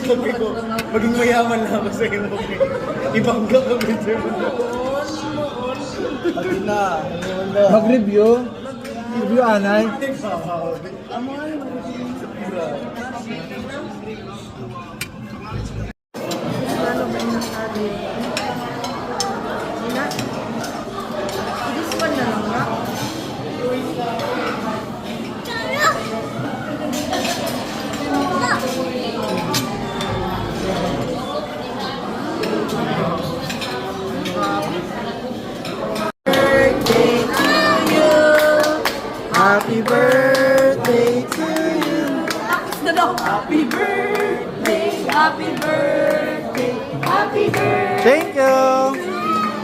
Sabi ko, maging mayaman na ako sa'yo. Ibangga ka medyo. Pati na. Mag-review? Review, Anay? Ano ba yung nasabi? Ina? This one na lang na? Happy birthday to you. Happy birthday, happy birthday, happy birthday. Thank you.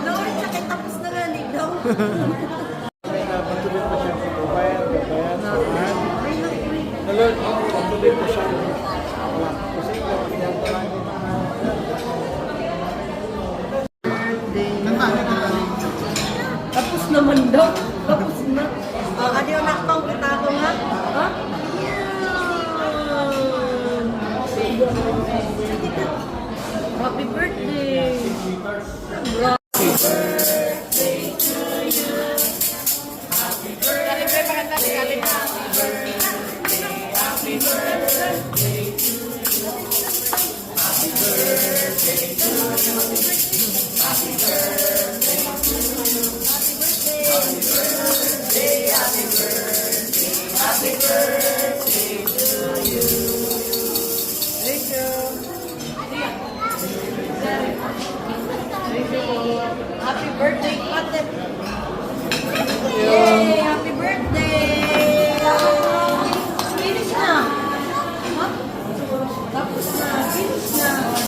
Lord, sakit tapos na nga, ligaw. Patuloy pa siya. Lord, patuloy pa siya. Kasi yan pa lang. Tapos naman daw. Tapos na. Adiyo nakpang kita ako nga. Ha? Happy birthday.